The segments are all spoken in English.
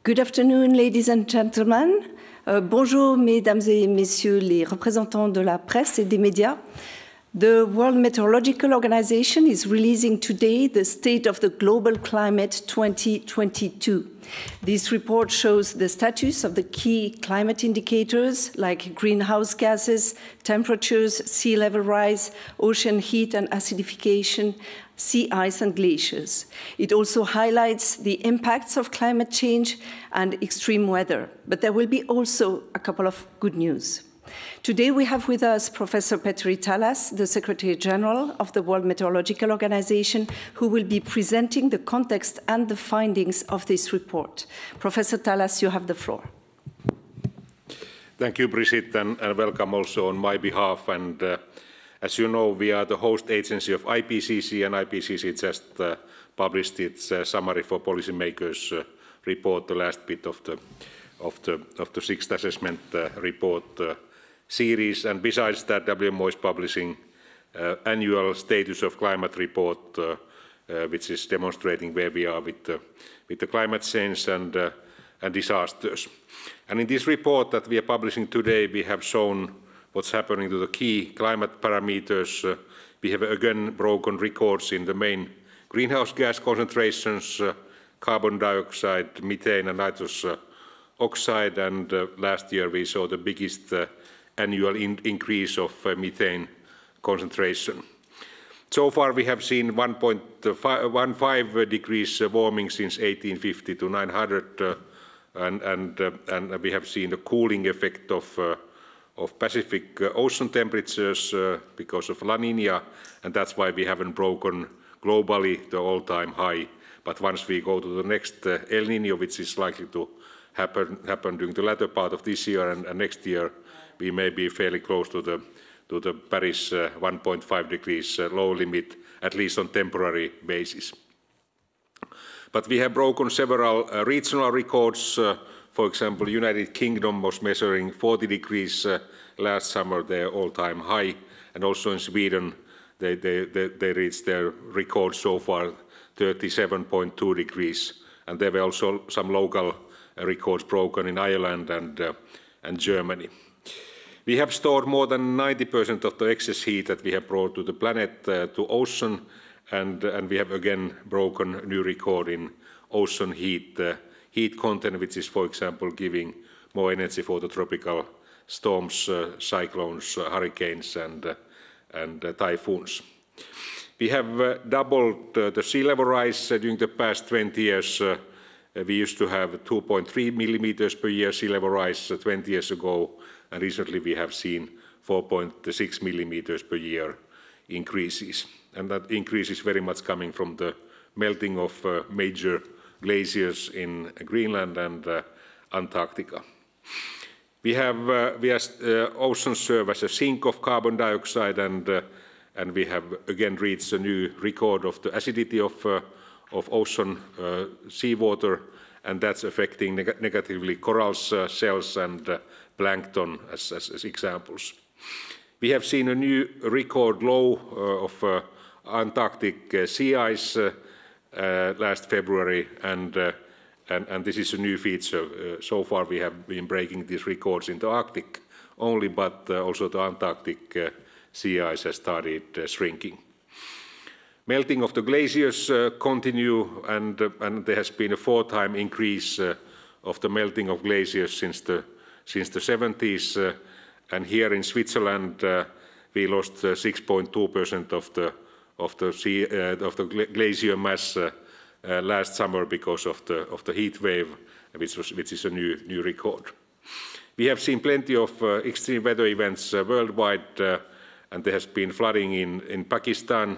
Good afternoon, ladies and gentlemen. Bonjour, mesdames et messieurs les représentants de la presse et des médias. The World Meteorological Organization is releasing today the State of the Global Climate 2022. This report shows the status of the key climate indicators like greenhouse gases, temperatures, sea level rise, ocean heat and acidification, sea ice and glaciers. It also highlights the impacts of climate change and extreme weather. But there will be also a couple of good news. Today we have with us Professor Petteri Talas, the Secretary General of the World Meteorological Organization, who will be presenting the context and the findings of this report. Professor Talas, you have the floor. Thank you, Brigitte, and welcome also on my behalf. And as you know, we are the host agency of IPCC, and IPCC just published its summary for policymakers report, the last bit of the sixth assessment report series. And besides that, WMO is publishing annual status of climate report, which is demonstrating where we are with the climate change and disasters. And in this report that we are publishing today, we have shown what's happening to the key climate parameters. We have again broken records in the main greenhouse gas concentrations, carbon dioxide, methane and nitrous oxide, and last year we saw the biggest annual increase of methane concentration. So far we have seen 1.15 degrees warming since 1850 to 900, and we have seen the cooling effect of Pacific Ocean temperatures because of La Niña, and that's why we haven't broken globally the all-time high. But once we go to the next El Niño, which is likely to happen during the latter part of this year and next year, we may be fairly close to the Paris 1.5 degrees low limit, at least on temporary basis. But we have broken several regional records. For example, United Kingdom was measuring 40 degrees last summer, their all-time high, and also in Sweden they reached their record so far, 37.2 degrees. And there were also some local records broken in Ireland and Germany. We have stored more than 90% of the excess heat that we have brought to the planet to ocean, and we have again broken a new record in ocean heat content, which is, for example, giving more energy for the tropical storms, cyclones, hurricanes, and typhoons. We have doubled the sea level rise during the past 20 years. We used to have 2.3 millimeters per year sea level rise 20 years ago, and recently we have seen 4.6 millimeters per year increases. And that increase is very much coming from the melting of major glaciers in Greenland and Antarctica. Oceans serve as a sink of carbon dioxide, and we have again reached a new record of the acidity of ocean seawater, and that's affecting negatively corals, shells, and plankton as examples. We have seen a new record low of Antarctic sea ice last February, and this is a new feature. So far we have been breaking these records in the Arctic only, but also the Antarctic sea ice has started shrinking. Melting of the glaciers continue, and there has been a 4-time increase of the melting of glaciers since the 70s. And here in Switzerland, we lost 6.2% of the glacier mass last summer because of the heat wave, which is a new record. We have seen plenty of extreme weather events worldwide, and there has been flooding in Pakistan,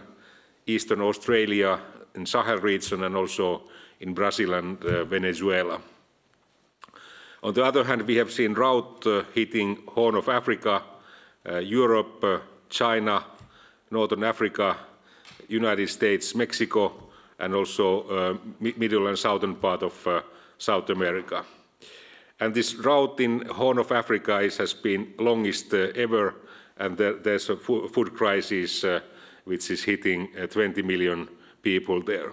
Eastern Australia, in Sahel region, and also in Brazil and Venezuela. On the other hand, we have seen drought hitting Horn of Africa, Europe, China, Northern Africa, United States, Mexico, and also middle and southern part of South America. And this drought in Horn of Africa has been longest ever, and there's a food crisis which is hitting 20 million people there.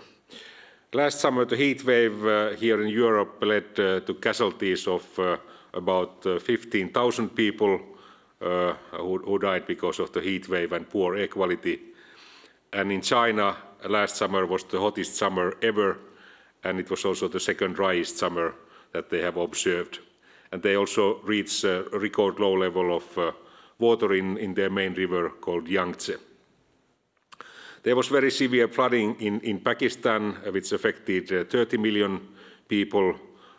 Last summer, the heat wave here in Europe led to casualties of about 15,000 people who died because of the heat wave and poor air quality. And in China, last summer was the hottest summer ever, and it was also the second driest summer that they have observed. And they also reached a record low level of water in their main river called Yangtze. There was very severe flooding in Pakistan, which affected 30 million people,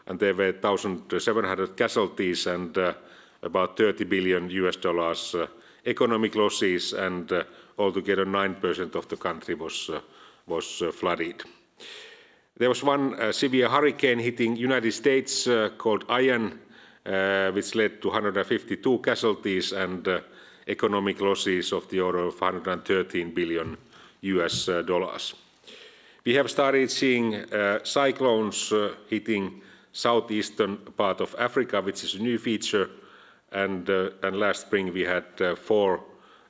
and there were 1,700 casualties and about $30 billion economic losses, and altogether 9% of the country was flooded. There was one severe hurricane hitting United States called Ian, which led to 152 casualties and economic losses of the order of $113 billion. We have started seeing cyclones hitting southeastern part of Africa, which is a new feature, and last spring we had 4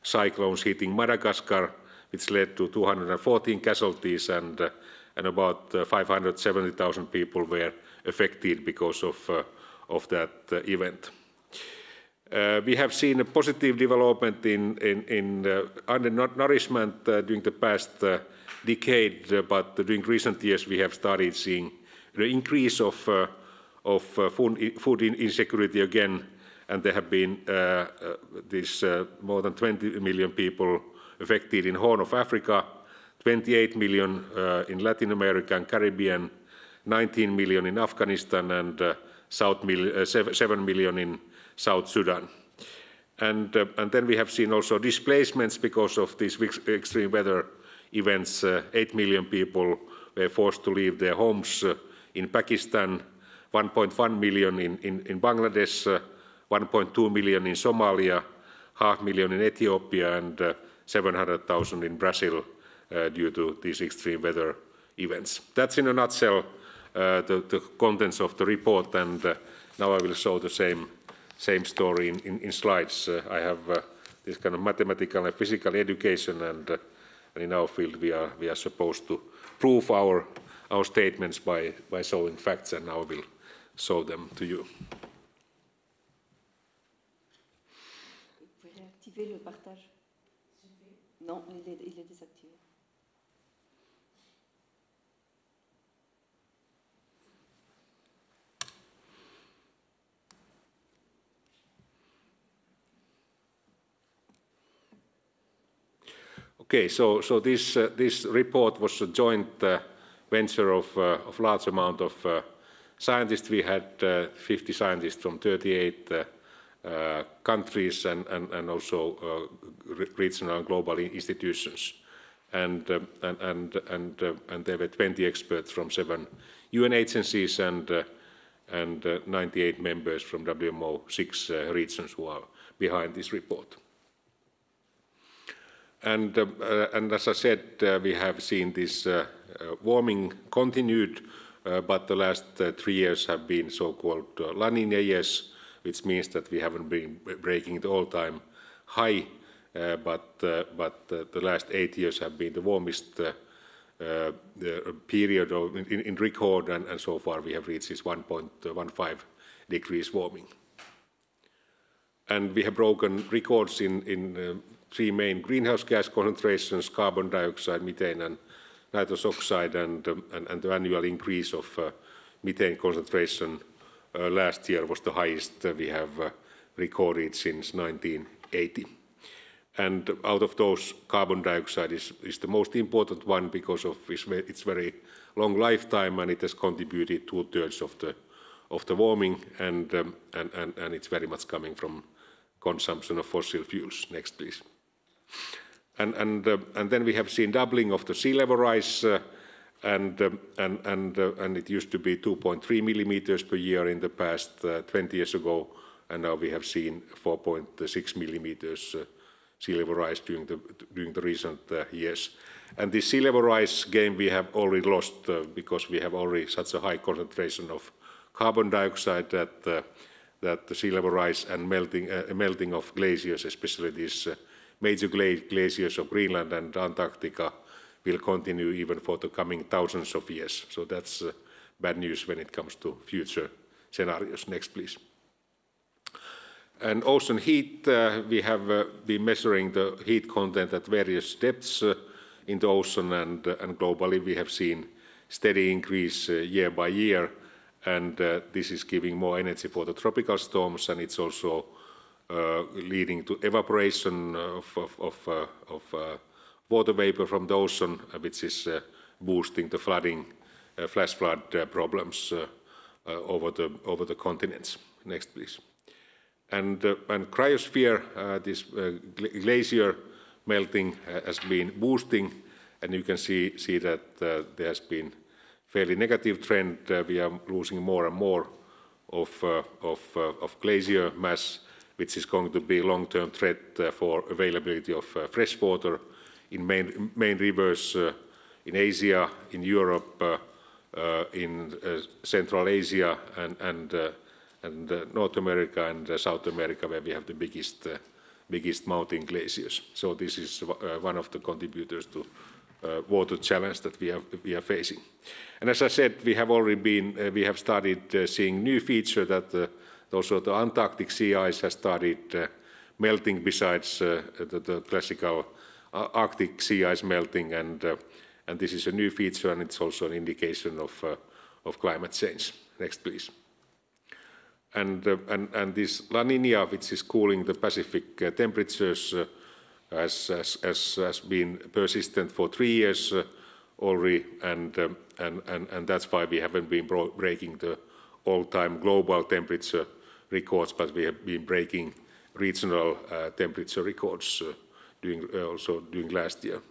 cyclones hitting Madagascar, which led to 214 casualties, and about 570,000 people were affected because of that event. We have seen a positive development in undernourishment during the past decade, but during recent years we have started seeing the increase of food insecurity again, and there have been more than 20 million people affected in Horn of Africa, 28 million in Latin America and Caribbean, 19 million in Afghanistan, and 7 million in South Sudan. And then we have seen also displacements because of these extreme weather events. 8 million people were forced to leave their homes in Pakistan, 1.1 million in Bangladesh, 1.2 million in Somalia, 500,000 in Ethiopia, and 700,000 in Brazil due to these extreme weather events. That's in a nutshell the contents of the report, and now I will show the same story in slides. I have this kind of mathematical and physical education, and in our field we are supposed to prove our statements by showing facts, and now I will show them to you. Vous pouvez activer le partage? Non, il est désactivé. Okay, so this report was a joint venture of large amount of scientists. We had 50 scientists from 38 countries and also regional and global institutions, and there were 20 experts from 7 UN agencies and 98 members from WMO 6 regions who are behind this report. And as I said, we have seen this warming continued, but the last 3 years have been so-called La Niña years, which means that we haven't been breaking the all-time high, but the last 8 years have been the warmest period in record, and so far we have reached this 1.15 degrees warming. And we have broken records in 3 main greenhouse gas concentrations: carbon dioxide, methane, and nitrous oxide, and the annual increase of methane concentration last year was the highest we have recorded since 1980. And out of those, carbon dioxide is the most important one because of its very long lifetime, and it has contributed 2/3 of the warming, and it's very much coming from consumption of fossil fuels. Next, please. And then we have seen doubling of the sea level rise, and it used to be 2.3 millimeters per year in the past 20 years ago, and now we have seen 4.6 millimeters sea level rise during the recent years. And this sea level rise game we have already lost because we have already such a high concentration of carbon dioxide that the sea level rise and melting of glaciers, especially these major glaciers of Greenland and Antarctica, will continue even for the coming thousands of years. So that's bad news when it comes to future scenarios. Next, please. And ocean heat, we have been measuring the heat content at various depths in the ocean, and globally we have seen steady increase year by year, and this is giving more energy for the tropical storms, and it's also leading to evaporation of water vapor from the ocean, which is boosting the flooding, flash flood problems over the continents. Next, please. And cryosphere, this glacier melting has been boosting, and you can see that there has been fairly negative trend. We are losing more and more of glacier mass, which is going to be a long-term threat for availability of fresh water in main rivers in Asia, in Europe, in Central Asia, and North America and South America, where we have the biggest mountain glaciers. So this is one of the contributors to water challenge that we are facing. And as I said, we have started seeing new feature that also the Antarctic sea ice has started melting besides the classical Arctic sea ice melting, and this is a new feature, and it's also an indication of climate change. Next, please. And this La Niña, which is cooling the Pacific temperatures, has been persistent for 3 years already, and that's why we haven't been breaking the all-time global temperature records, but we have been breaking regional temperature records also during last year.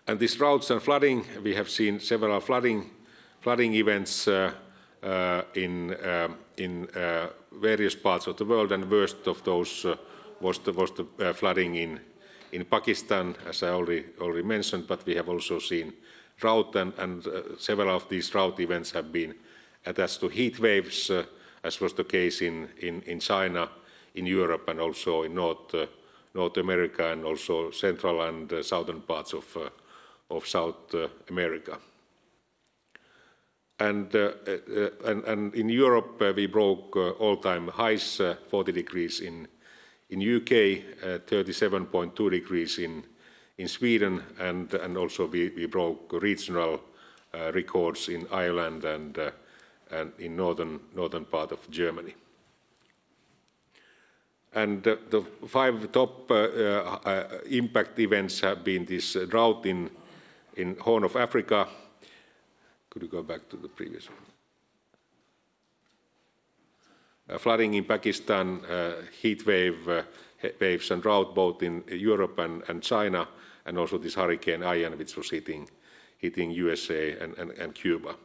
And these droughts and flooding, we have seen several flooding events in various parts of the world, and worst of those was the flooding in Pakistan, as I already mentioned. But we have also seen drought, and several of these drought events have been attached to heat waves, as was the case in China, in Europe, and also in North America, and also central and southern parts of South America. And in Europe, we broke all-time highs, 40 degrees in UK, 37.2 degrees in Sweden, and also we broke regional records in Ireland and in northern part of Germany. And the 5 top impact events have been this drought in Horn of Africa. Could you go back to the previous one? Flooding in Pakistan, heat waves and drought both in Europe and China, and also this Hurricane Ian, which was hitting USA and Cuba.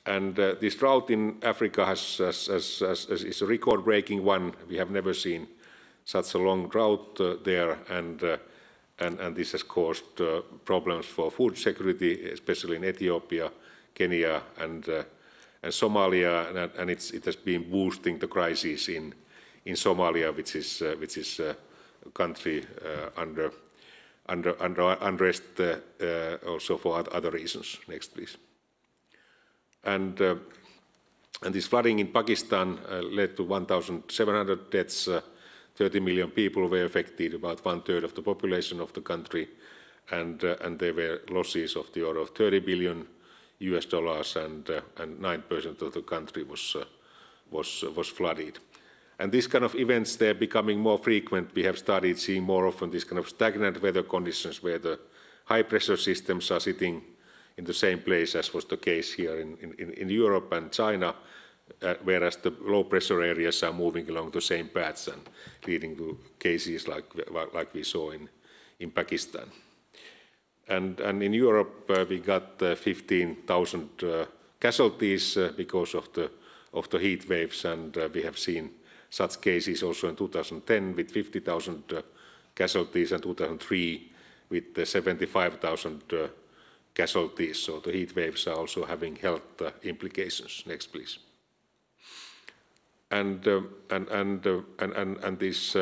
And this drought in Africa is a record-breaking one. We have never seen such a long drought there, and this has caused problems for food security, especially in Ethiopia, Kenya, and Somalia, and it has been boosting the crisis in Somalia, which is a country under unrest also for other reasons. Next, please. And this flooding in Pakistan led to 1,700 deaths. 30 million people were affected, about 1/3 of the population of the country, and there were losses of the order of $30 billion, and 9% of the country was flooded. And these kind of events, they're becoming more frequent. We have started seeing more often these kind of stagnant weather conditions where the high pressure systems are sitting in the same place as was the case here in Europe and China, whereas the low pressure areas are moving along the same paths and leading to cases like we saw in Pakistan. And in Europe, we got 15,000 casualties because of the heat waves, and we have seen such cases also in 2010 with 50,000 casualties, and 2003 with 75,000 casualties. So the heat waves are also having health implications. Next, please. And this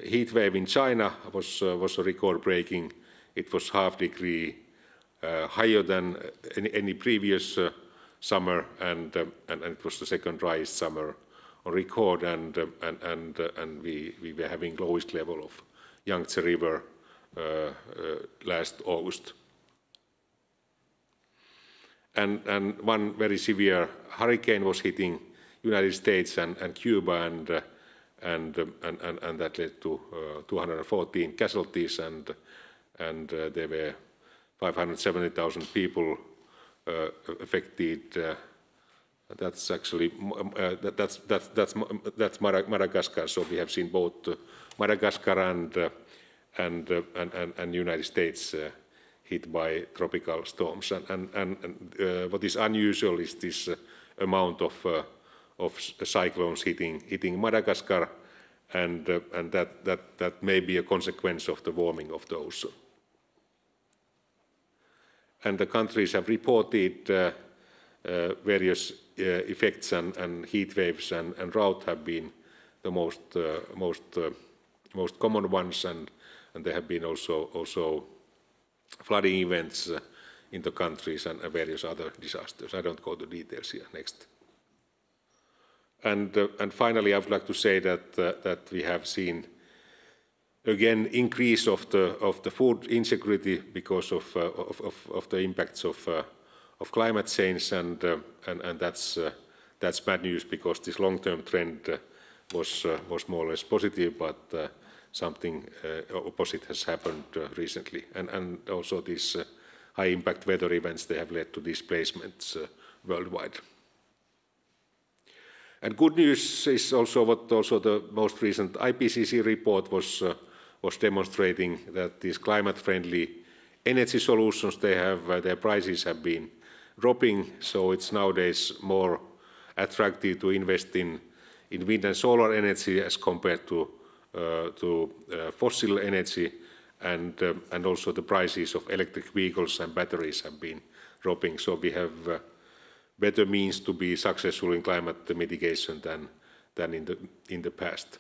heat wave in China was a record-breaking. It was half degree higher than any previous summer, and it was the second driest summer on record, and we were having lowest level of Yangtze River last August. And one very severe hurricane was hitting United States and Cuba, and that led to 214 casualties, and there were 570,000 people affected. That's actually that's Madagascar. So we have seen both Madagascar and United States hit by tropical storms. And what is unusual is this amount of cyclones hitting Madagascar, and that may be a consequence of the warming of the ocean. And the countries have reported various effects, and heat waves and drought have been the most common ones, and there have been also flooding events in the countries and various other disasters. I don't go to details here. Next. And finally, I would like to say that we have seen again increase of the food insecurity because of the impacts of climate change, and that's bad news, because this long-term trend was more or less positive, but something opposite has happened recently, and also these high-impact weather events, they have led to displacements worldwide. And good news is also what the most recent IPCC report was demonstrating, that these climate-friendly energy solutions, their prices have been dropping, so it's nowadays more attractive to invest in wind and solar energy as compared to fossil energy, and also the prices of electric vehicles and batteries have been dropping. So we have better means to be successful in climate mitigation than in the past.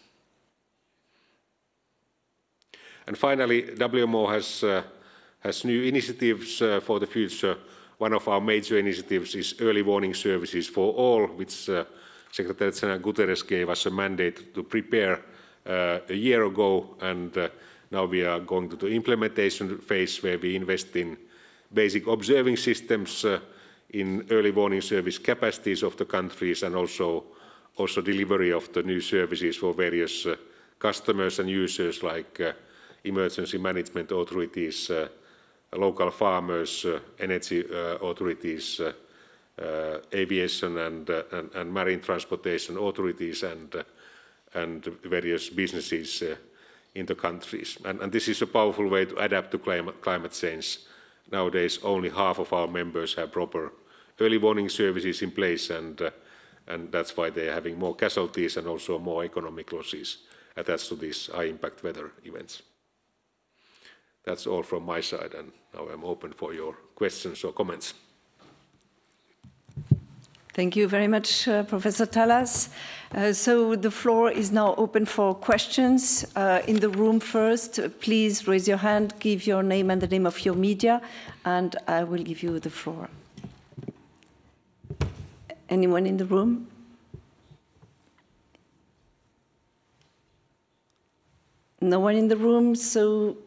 And finally, WMO has new initiatives for the future. One of our major initiatives is early warning services for all, which Secretary General Guterres gave us a mandate to prepare a year ago, and now we are going to the implementation phase, where we invest in basic observing systems, in early warning service capacities of the countries, and also delivery of the new services for various customers and users, like emergency management authorities, local farmers, energy authorities, aviation and marine transportation authorities, and various businesses in the countries. And this is a powerful way to adapt to climate change. Nowadays, only half of our members have proper early warning services in place, and that's why they are having more casualties and also more economic losses attached to these high-impact weather events. That's all from my side, and now I'm open for your questions or comments. Thank you very much, Professor Talas. So the floor is now open for questions. In the room first, please raise your hand, give your name and the name of your media, and I will give you the floor. Anyone in the room? No one in the room, so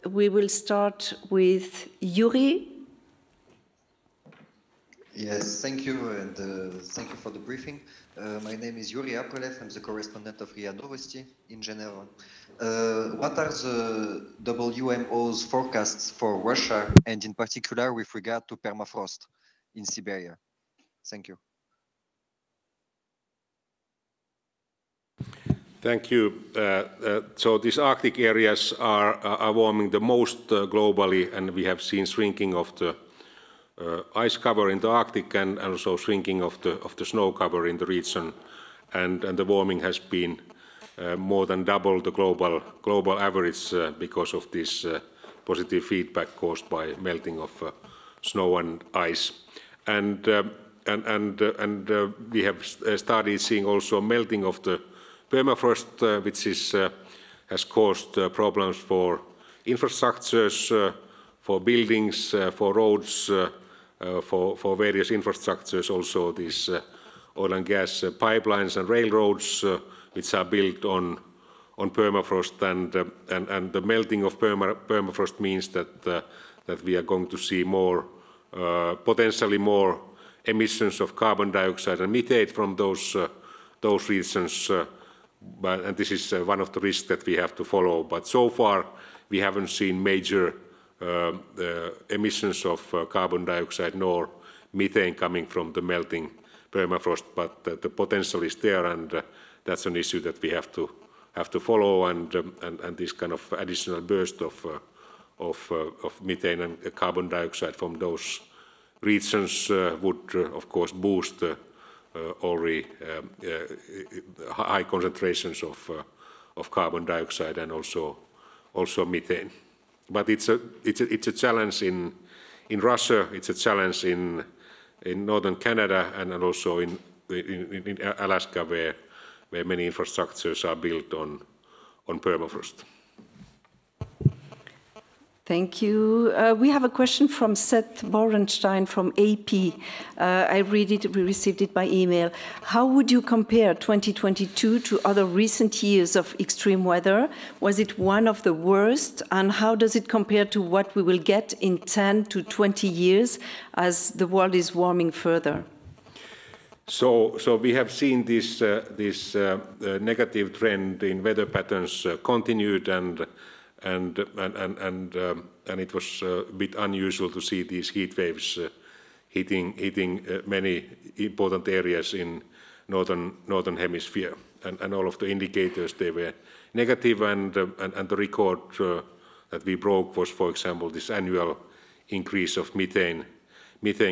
we will start with Yuri. Yes, thank you, and thank you for the briefing. My name is Yuri Akolev. I'm the correspondent of RIA Novosti in Geneva. What are the WMO's forecasts for Russia, and in particular with regard to permafrost in Siberia? Thank you. Thank you. So these Arctic areas are warming the most globally, and we have seen shrinking of the ice cover in the Arctic, and also shrinking of the snow cover in the region, and the warming has been more than double the global average because of this positive feedback caused by melting of snow and ice, and we have started seeing also melting of the permafrost, which is has caused problems for infrastructures, for buildings, for roads, for various infrastructures, also these oil and gas pipelines and railroads, which are built on permafrost, and the melting of permafrost means that we are going to see more, potentially more emissions of carbon dioxide and methane from those regions. And this is one of the risks that we have to follow. But so far, we haven't seen major emissions of carbon dioxide nor methane coming from the melting permafrost. But the potential is there, and that's an issue that we have to follow. And this kind of additional burst of methane and carbon dioxide from those regions would, of course, boost already high concentrations of carbon dioxide and also methane. But it's a challenge in Russia. It's a challenge in northern Canada and also in Alaska, where many infrastructures are built on permafrost. Thank you. We have a question from Seth Borenstein from AP. I read it, we received it by email. How would you compare 2022 to other recent years of extreme weather? Was it one of the worst? And how does it compare to what we will get in 10 to 20 years as the world is warming further? So we have seen this negative trend in weather patterns continued, and it was a bit unusual to see these heat waves hitting many important areas in northern hemisphere, and all of the indicators, they were negative, and the record that we broke was, for example, this annual increase of methane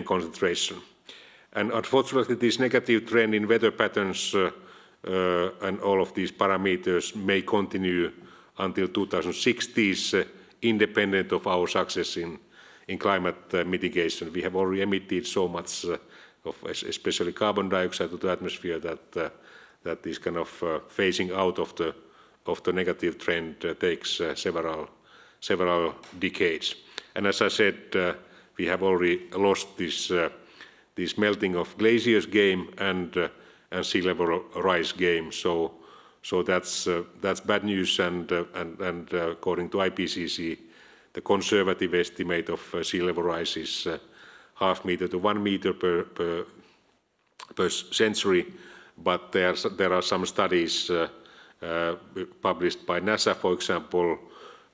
concentration. And unfortunately, this negative trend in weather patterns and all of these parameters may continue until 2060s, independent of our success in climate mitigation. We have already emitted so much of especially carbon dioxide to the atmosphere that this kind of phasing out of the negative trend takes several decades. And as I said, we have already lost this melting of glaciers game and sea level rise game. So that's bad news, and according to IPCC, the conservative estimate of sea level rise is 0.5 meter to 1 meter per century. But there are some studies published by NASA, for example,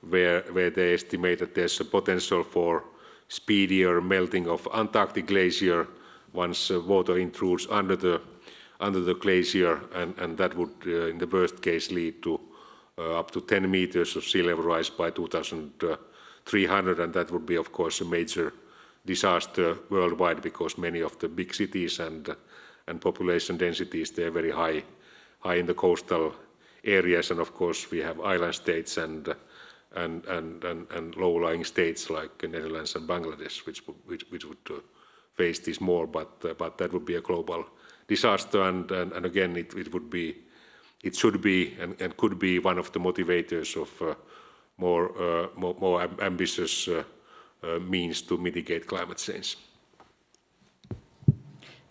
where they estimate that there's a potential for speedier melting of Antarctic glacier once water intrudes under the glacier, and that would, in the worst case, lead to up to 10 meters of sea level rise by 2300, and that would be, of course, a major disaster worldwide, because many of the big cities and population densities, they are very high in the coastal areas, and of course we have island states and low-lying states like Netherlands and Bangladesh, which would face this more, but that would be a global disaster, and again it should be and could be one of the motivators of more ambitious means to mitigate climate change.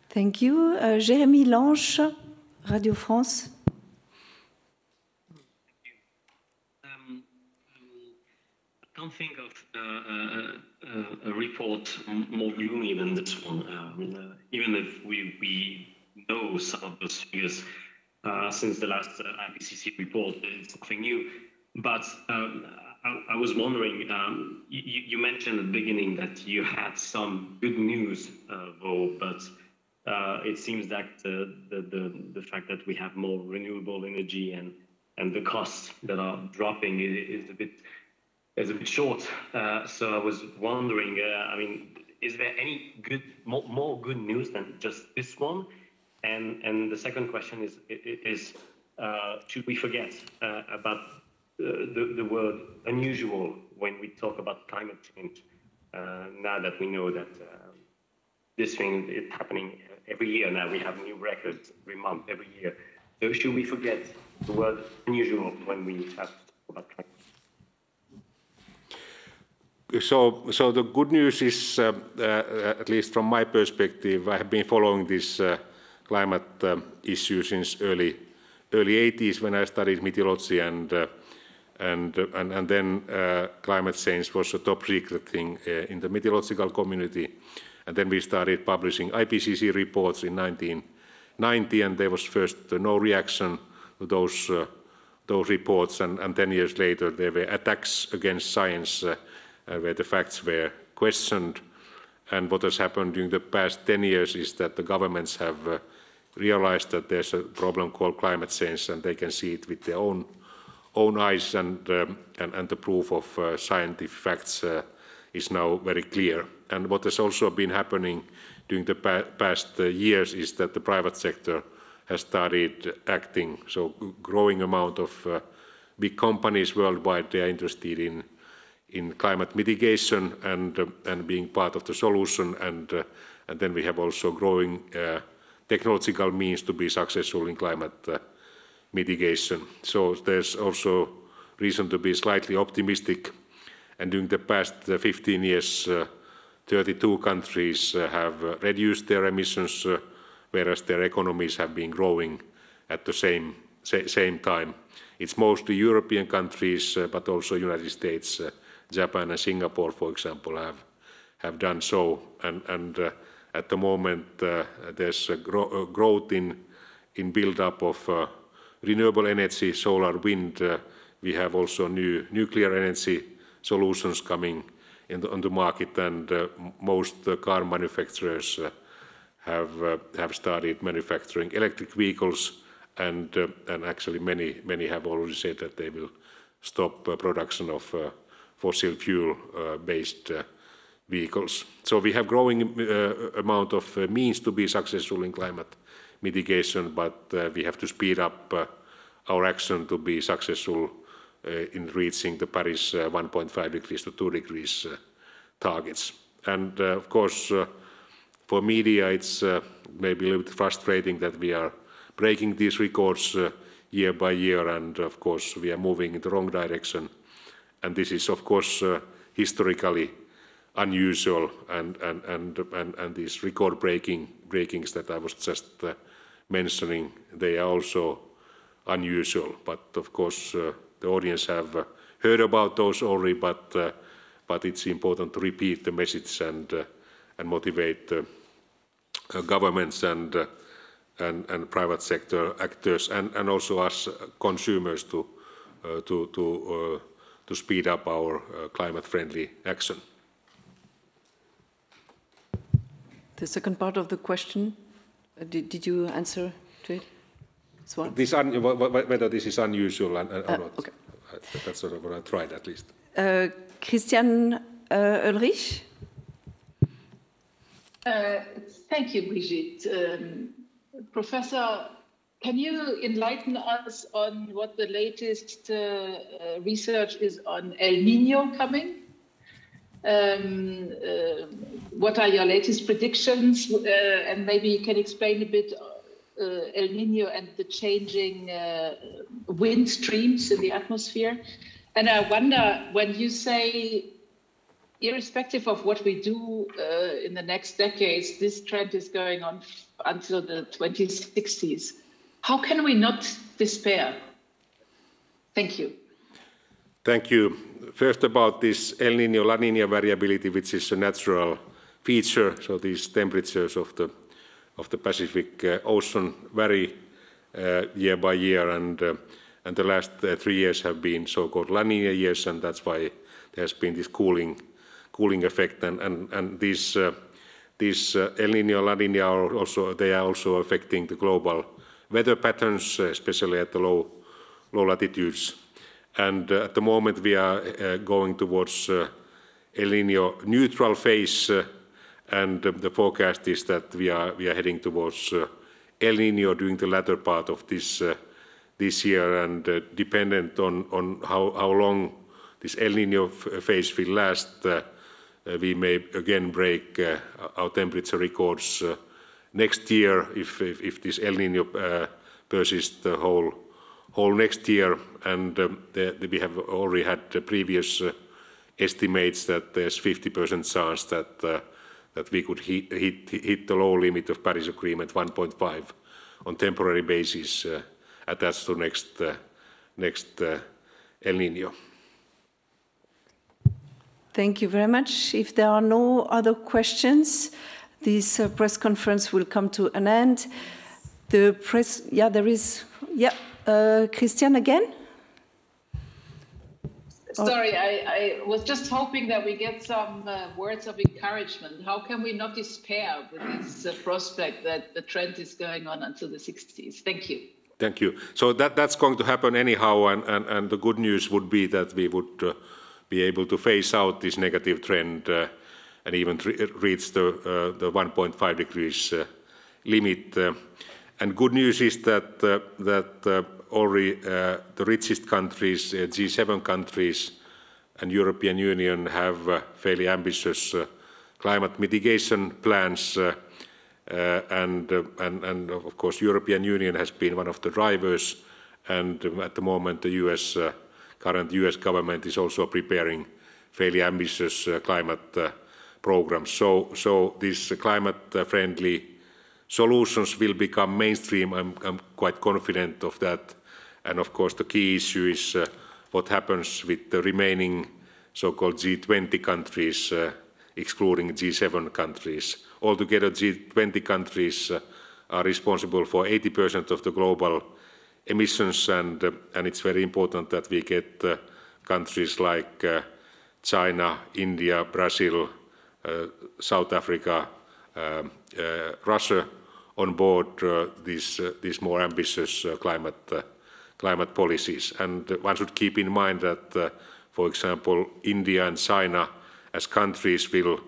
Thank you. Jérémy Lange, Radio France. I can't think of a report more gloomy than this one, even if we know some of those figures since the last IPCC report. It's nothing new. But I was wondering, you mentioned at the beginning that you had some good news, though, but it seems that the fact that we have more renewable energy and the costs that are dropping is a bit short. So I was wondering, I mean, is there any more good news than just this one? And the second question is should we forget about the word unusual when we talk about climate change, now that we know that this thing is happening every year now? We have new records every month, every year. So should we forget the word unusual when we have to talk So the good news is, at least from my perspective, I have been following this climate issue since early 80s when I studied meteorology, and then climate change was a top secret thing in the meteorological community. And then we started publishing IPCC reports in 1990, and there was first no reaction to those reports, and 10 years later there were attacks against science where the facts were questioned. And what has happened during the past 10 years is that the governments have realized that there's a problem called climate change, and they can see it with their own eyes, and the proof of scientific facts is now very clear. And what has also been happening during the past years is that the private sector has started acting. So growing amount of big companies worldwide, they are interested in climate mitigation and being part of the solution, and then we have also growing technological means to be successful in climate mitigation. So there's also reason to be slightly optimistic. And during the past 15 years, 32 countries have reduced their emissions, whereas their economies have been growing at the same time. It's mostly European countries, but also United States, Japan and Singapore, for example, have done so. And at the moment, there's a growth in build-up of renewable energy, solar, wind. We have also new nuclear energy solutions coming on the market, and most car manufacturers have started manufacturing electric vehicles, and actually many have already said that they will stop production of fossil fuel based vehicles. So we have growing amount of means to be successful in climate mitigation, but we have to speed up our action to be successful in reaching the Paris 1.5 degrees to 2 degrees targets. And of course, for media, it's maybe a little bit frustrating that we are breaking these records year by year, and of course we are moving in the wrong direction. And this is of course historically unusual, and these record breakings that I was just mentioning, they are also unusual. But of course the audience have heard about those already, but it's important to repeat the message and motivate governments and private sector actors and also us consumers to speed up our climate-friendly action. The second part of the question, did you answer to it? Whether this is unusual or not. Okay. That's sort of what I tried, at least. Christian Ulrich? Thank you, Brigitte. Professor, can you enlighten us on what the latest research is on El Niño coming? What are your latest predictions? And maybe you can explain a bit El Niño and the changing wind streams in the atmosphere. And I wonder, when you say, irrespective of what we do in the next decades, this trend is going on until the 2060s. How can we not despair? Thank you. Thank you. First, about this El Niño, La Niña variability, which is a natural feature. So these temperatures of the Pacific Ocean vary year by year, and the last 3 years have been so-called La Niña years, and that's why there has been this cooling effect. And these El Niño, La Niña are also affecting the global weather patterns, especially at the low latitudes. And at the moment we are going towards El Niño neutral phase, and the forecast is that we are heading towards El Niño during the latter part of this year, and dependent on how long this El Niño phase will last, we may again break our temperature records next year if this El Niño persists the whole whole next year, and we have already had the previous estimates that there's 50% chance that we could hit the low limit of Paris Agreement 1.5 on temporary basis attached to next El Niño. Thank you very much. If there are no other questions, this press conference will come to an end. The press, yeah, there is, yeah, Christian again? Sorry, I was just hoping that we get some words of encouragement. How can we not despair with this prospect that the trend is going on until the 60s? Thank you. Thank you. So that's going to happen anyhow, and the good news would be that we would be able to phase out this negative trend and even reach the 1.5 degrees limit. And good news is that already the richest countries, G7 countries and European Union have fairly ambitious climate mitigation plans, and of course European Union has been one of the drivers, and at the moment the current US government is also preparing fairly ambitious climate programs. So these climate-friendly solutions will become mainstream. I'm quite confident of that. And of course, the key issue is what happens with the remaining so-called G20 countries, excluding G7 countries. Altogether, G20 countries are responsible for 80% of the global emissions, and it's very important that we get countries like China, India, Brazil, South Africa, Russia on board these more ambitious climate policies. And one should keep in mind that, for example, India and China as countries will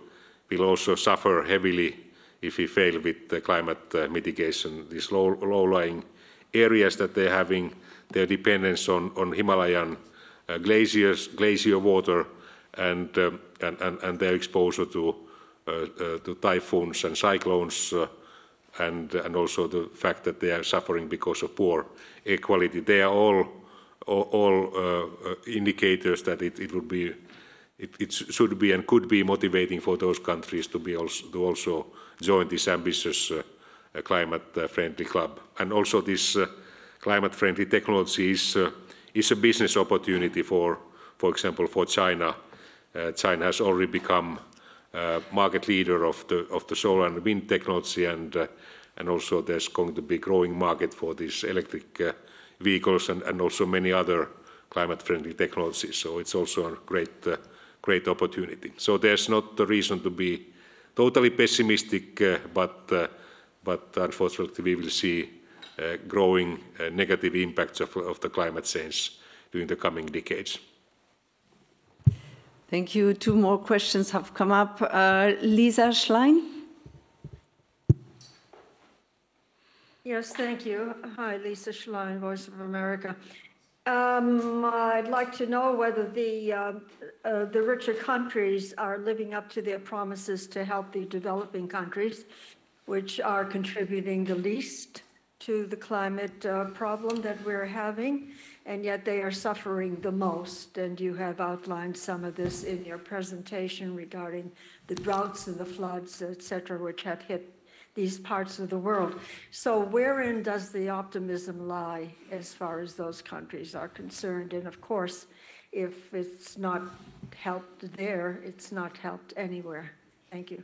also suffer heavily if we fail with the climate mitigation. These low-lying areas that they're having, their dependence on Himalayan glacier water, and their exposure to typhoons and cyclones, and also the fact that they are suffering because of poor air quality. They are all indicators that it should be and could be motivating for those countries to also join this ambitious climate-friendly club. And also this climate-friendly technology is a business opportunity for example, for China. China has already become market leader of the solar and wind technology, and also there's going to be growing market for these electric vehicles and also many other climate-friendly technologies. So it's also a great opportunity. So there's not the reason to be totally pessimistic, but unfortunately we will see growing negative impacts of the climate change during the coming decades. Thank you. Two more questions have come up. Lisa Schlein. Yes, thank you. Hi, Lisa Schlein, Voice of America. I'd like to know whether the richer countries are living up to their promises to help the developing countries, which are contributing the least to the climate problem that we're having, and yet they are suffering the most. And you have outlined some of this in your presentation regarding the droughts and the floods, et cetera, which have hit these parts of the world. So wherein does the optimism lie as far as those countries are concerned? And of course, if it's not helped there, it's not helped anywhere. Thank you.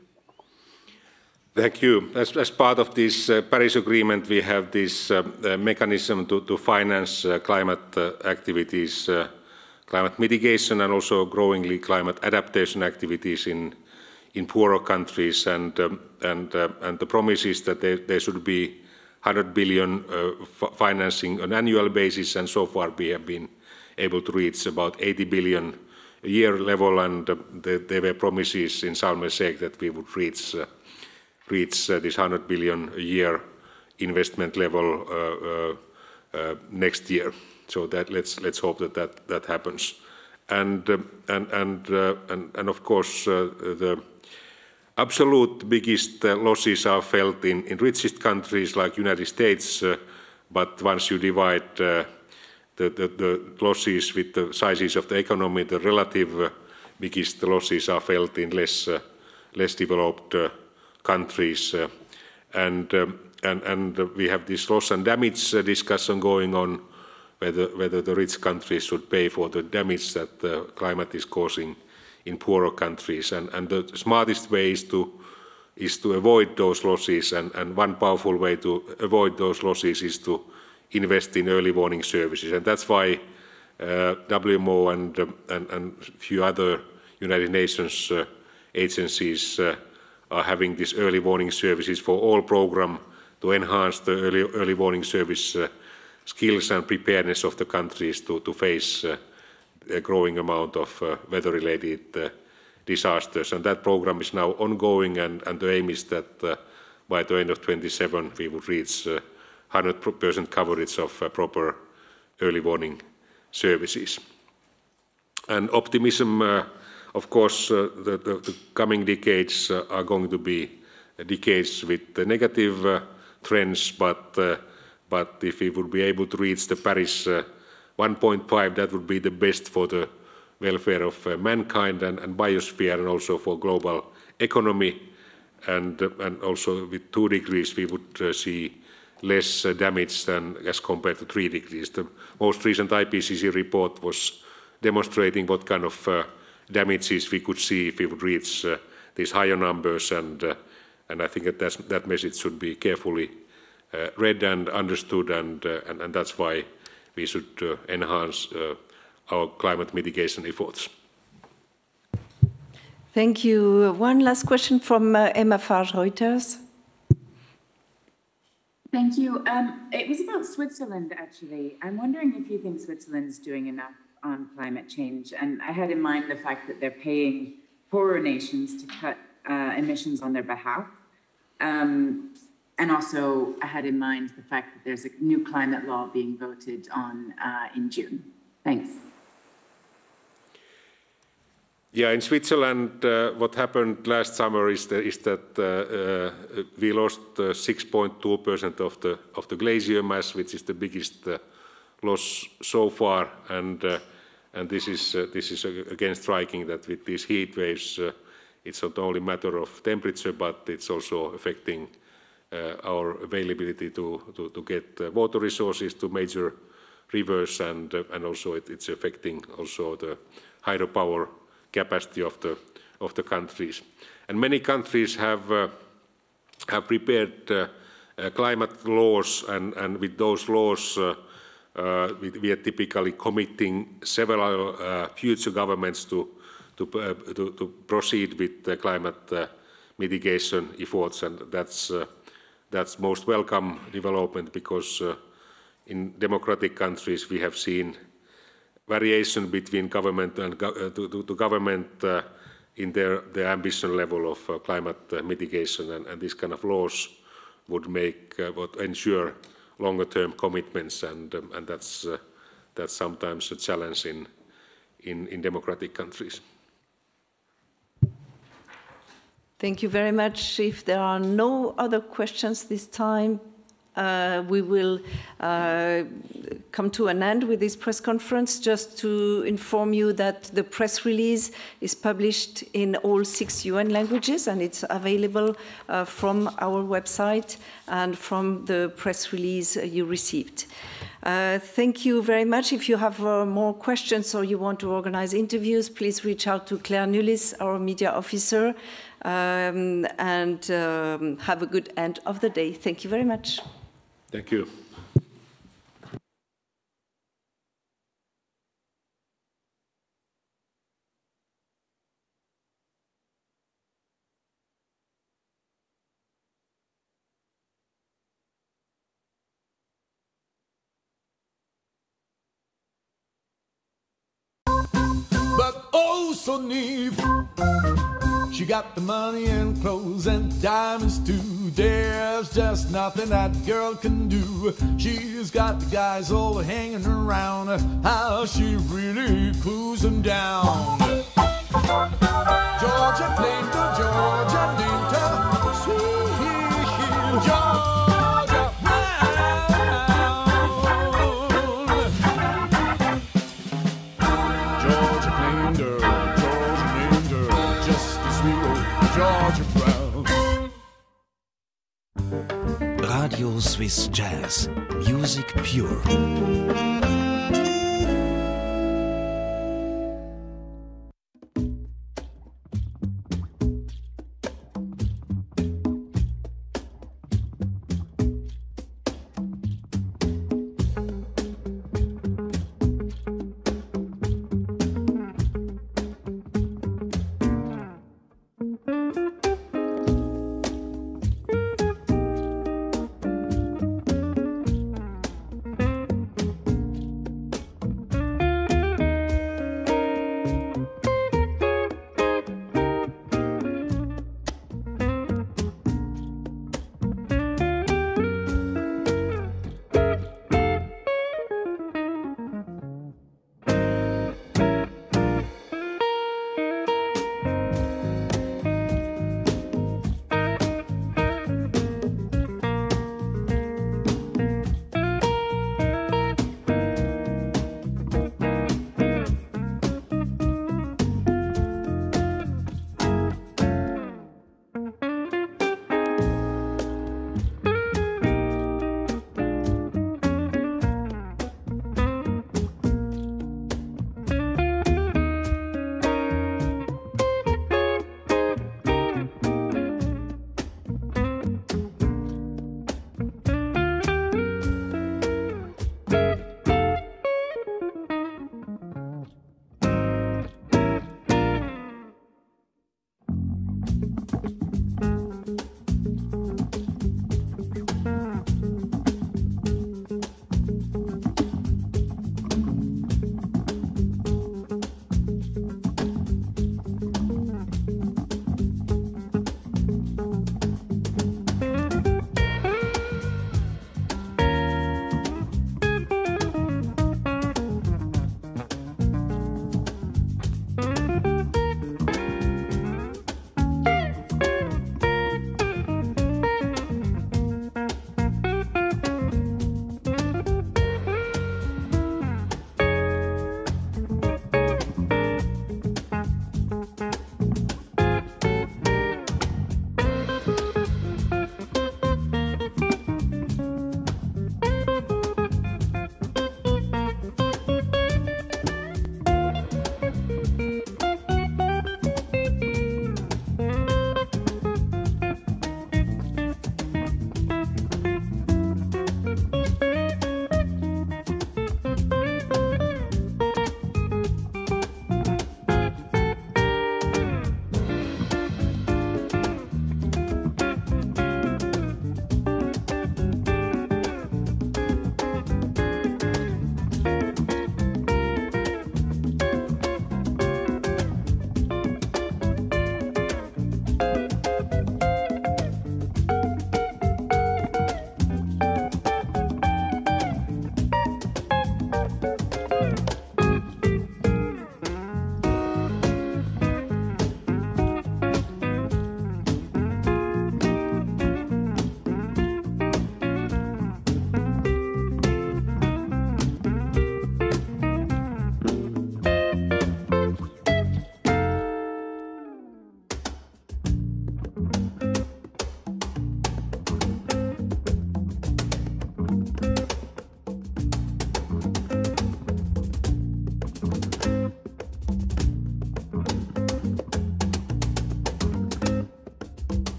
Thank you. As part of this Paris Agreement, we have this mechanism to finance climate activities, climate mitigation, and also growingly climate adaptation activities in poorer countries. And the promise is that there should be 100 billion financing on an annual basis, and so far we have been able to reach about 80 billion a year level, and there were promises in Sharm el-Sheikh that we would reach this 100 billion a year investment level next year. So that let's hope that happens. And of course the absolute biggest losses are felt in richest countries like United States. But once you divide the losses with the sizes of the economy, the relative biggest losses are felt in less developed countries, and we have this loss and damage discussion going on, whether the rich countries should pay for the damage that the climate is causing in poorer countries, and the smartest way is to avoid those losses, and one powerful way to avoid those losses is to invest in early warning services, and that's why WMO and a few other United Nations agencies are having these early warning services for all program to enhance the early warning service skills and preparedness of the countries to face a growing amount of weather-related disasters. And that program is now ongoing, and the aim is that by the end of 2027 we would reach 100% coverage of proper early warning services. And optimism, of course, the coming decades are going to be decades with the negative trends, but if we would be able to reach the Paris 1.5, that would be the best for the welfare of mankind and biosphere, and also for global economy. And also with 2 degrees, we would see less damage than as compared to 3 degrees. The most recent IPCC report was demonstrating what kind of damages we could see if we would reach these higher numbers, and I think that message should be carefully read and understood, and that's why we should enhance our climate mitigation efforts. Thank you. One last question from Emma Farge, Reuters. Thank you. It was about Switzerland, actually. I'm wondering if you think Switzerland's doing enough on climate change. And I had in mind the fact that they're paying poorer nations to cut emissions on their behalf. And also I had in mind the fact that there's a new climate law being voted on in June. Thanks. Yeah, in Switzerland, what happened last summer is that we lost 6.2% of the glacier mass, which is the biggest loss so far, and this is again striking that with these heat waves, it's not only a matter of temperature, but it's also affecting our availability to get water resources to major rivers, and also it's affecting also the hydropower capacity of the countries. And many countries have prepared climate laws, and with those laws we are typically committing several future governments to proceed with the climate mitigation efforts, and that's most welcome development, because in democratic countries we have seen variation between government and to government in their ambition level of climate mitigation, and these kind of laws would would ensure longer-term commitments, and that's sometimes a challenge in democratic countries. Thank you very much. If there are no other questions this time, we will come to an end with this press conference. Just to inform you that the press release is published in all 6 UN languages, and it's available from our website and from the press release you received. Thank you very much. If you have more questions or you want to organize interviews, please reach out to Claire Nullis, our media officer, and have a good end of the day. Thank you very much. Thank you. But oh, so Neve, she got the money and clothes and diamonds too. There's just nothing that girl can do. She's got the guys all hanging around. How she really cools them down. Georgia Clinton, Georgia Linton, sweet Georgia Brown. Real Swiss Jazz. Music pure.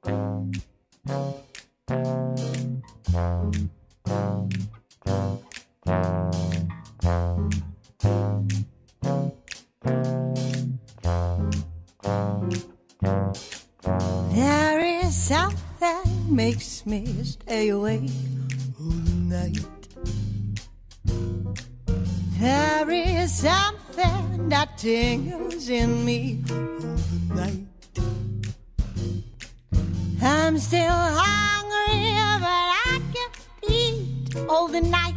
There is something makes me stay awake all night. There is something that tingles in me overnight. I'm still hungry, but I can't eat all the night.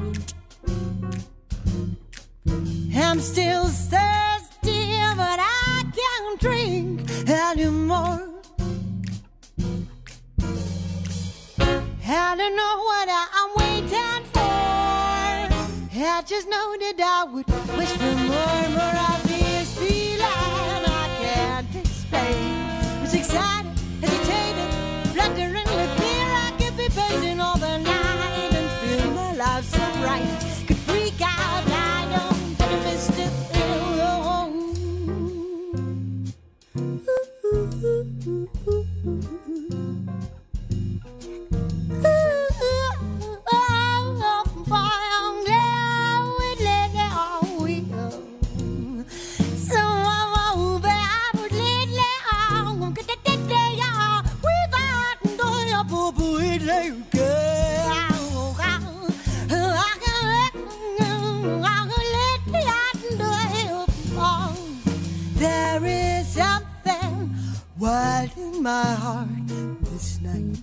I'm still thirsty, but I can't drink anymore. I don't know what I'm waiting for. I just know that I would wish for more of this feeling I can't explain. It's excited, agitated, fluttering with fear. I could be pacing all the night and feel my life so right. Could freak out, I don't, but I missed it. There is something wild in my heart this night.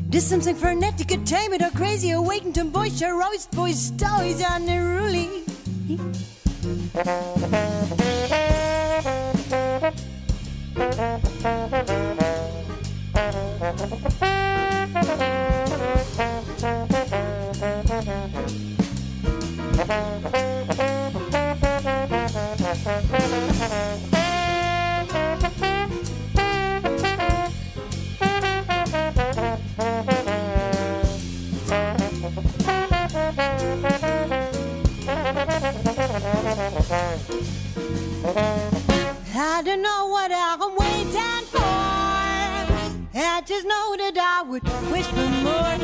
There's something frenetic, a tame it or crazy, awakened to moisture, roast boys, stories unruly. I don't know what I'm waiting for. I just know that I would wish for more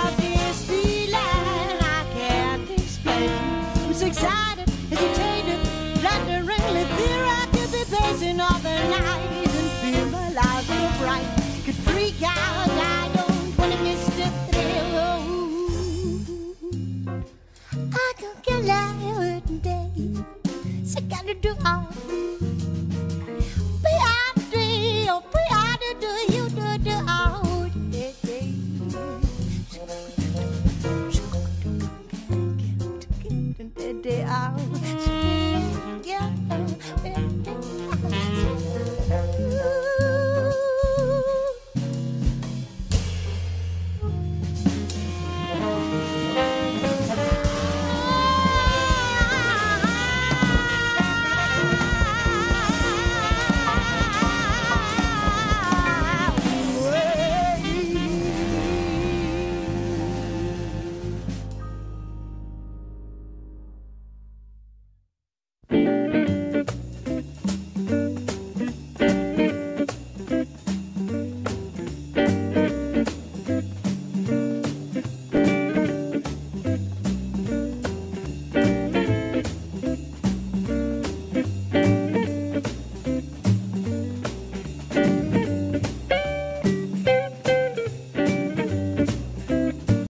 of this feeling I can't explain. I'm so excited, agitated, blunderingly fear I could be pacing all the night and feel my life so bright. Could freak out, I don't want to miss the thrill. I could get out every day. So gotta do all